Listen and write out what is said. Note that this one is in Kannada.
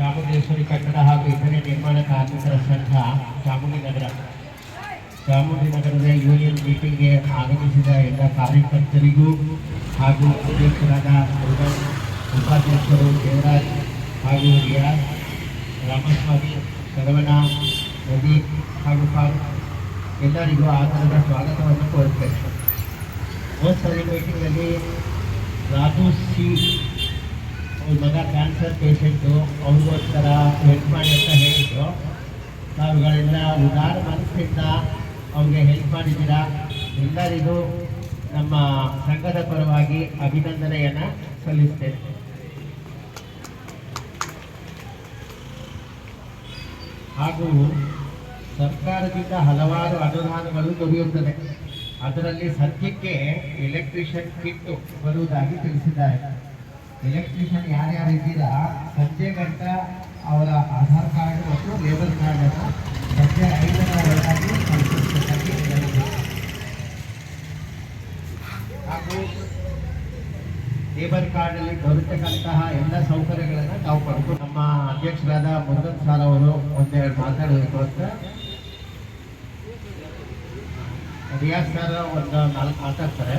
ಚಾಮುಂಡೇಶ್ವರಿ ಕಟ್ಟಡ ಹಾಗೂ ಇತರೆ ನಿರ್ಮಾಣ ಕಾರ್ಮಿಕರ ಸಂಘ ಚಾಮುಂಡಿನಗರದ ಯೂನಿಯನ್ ಮೀಟಿಂಗ್ಗೆ ಆಗಮಿಸಿದ ಎಲ್ಲ ಕಾರ್ಯಕರ್ತರಿಗೂ ಹಾಗೂ ಅಧ್ಯಕ್ಷರಾದ ಉಪಾಧ್ಯಕ್ಷರು ದೇವರಾಜ್ ಹಾಗೂ ರಿಯಾಜ್, ರಾಮಸ್ವಾಮಿ, ಶರವಣ, ನದಿ ಹಾಗೂ ಎಲ್ಲರಿಗೂ ಆಧಾರದ ಸ್ವಾಗತವನ್ನು ಕೋರುತ್ತೇನೆ. ಹೋದ್ಸರಿ ಮೀಟಿಂಗಲ್ಲಿ ರಾಜು ಸಿ ಅವ್ರ ಮಗ ಕ್ಯಾನ್ಸರ್ ಪೇಷೆಂಟು, ಅವ್ರಿಗೋಸ್ಕರ ಹೆಲ್ಪ್ ಮಾಡಿ ಅಂತ ಹೇಳಿದ್ರು. ನಾವುಗಳೆಲ್ಲ ಉದಾರ ಮನಸ್ಸಿಂದ ಅವ್ರಿಗೆ ಹೆಲ್ಪ್ ಮಾಡಿದ್ದೀರಾ. ಎಲ್ಲರಿಗೂ ನಮ್ಮ ಸಂಘದ ಪರವಾಗಿ ಅಭಿನಂದನೆಯನ್ನು ಸಲ್ಲಿಸ್ತೇನೆ. ಹಾಗೂ ಸರ್ಕಾರದಿಂದ ಹಲವಾರು ಅನುದಾನಗಳು ದೊರೆಯುತ್ತದೆ. ಅದರಲ್ಲಿ ಸದ್ಯಕ್ಕೆ ಎಲೆಕ್ಟ್ರಿಷಿಯನ್ ಕಿಟ್ ಬರುವುದಾಗಿ ತಿಳಿಸಿದ್ದಾರೆ. ಎಲೆಕ್ಟ್ರಿಷಿಯನ್ ಯಾರ್ಯಾರಿದ್ದೀರಾ ಸಂಜೆ ಗಂಟ ಅವರ ಆಧಾರ್ ಕಾರ್ಡ್ ಮತ್ತು ಲೇಬರ್ ಕಾರ್ಡನ್ನು ಸಂಜೆ 5ರ ಒಳಗಾಗಿ ಕಳಿಸಬೇಕಾಗಿ ಹೇಳಿದೆ. ಹಾಗೂ ಲೇಬರ್ ಕಾರ್ಡಲ್ಲಿ ದೊರೆತಕ್ಕಂತಹ ಎಲ್ಲ ಸೌಕರ್ಯಗಳನ್ನು ನಾವು ಪಡೆದು ನಮ್ಮ ಅಧ್ಯಕ್ಷರಾದ ಮುರುಗನ್ ಸರ್ ಅವರು ಒಂದೆರಡು ಮಾತಾಡಬೇಕು ಅಂತ, ರಿಯಾಜ್ ಸರ್ ಒಂದು 4 ಮಾತಾಡ್ತಾರೆ.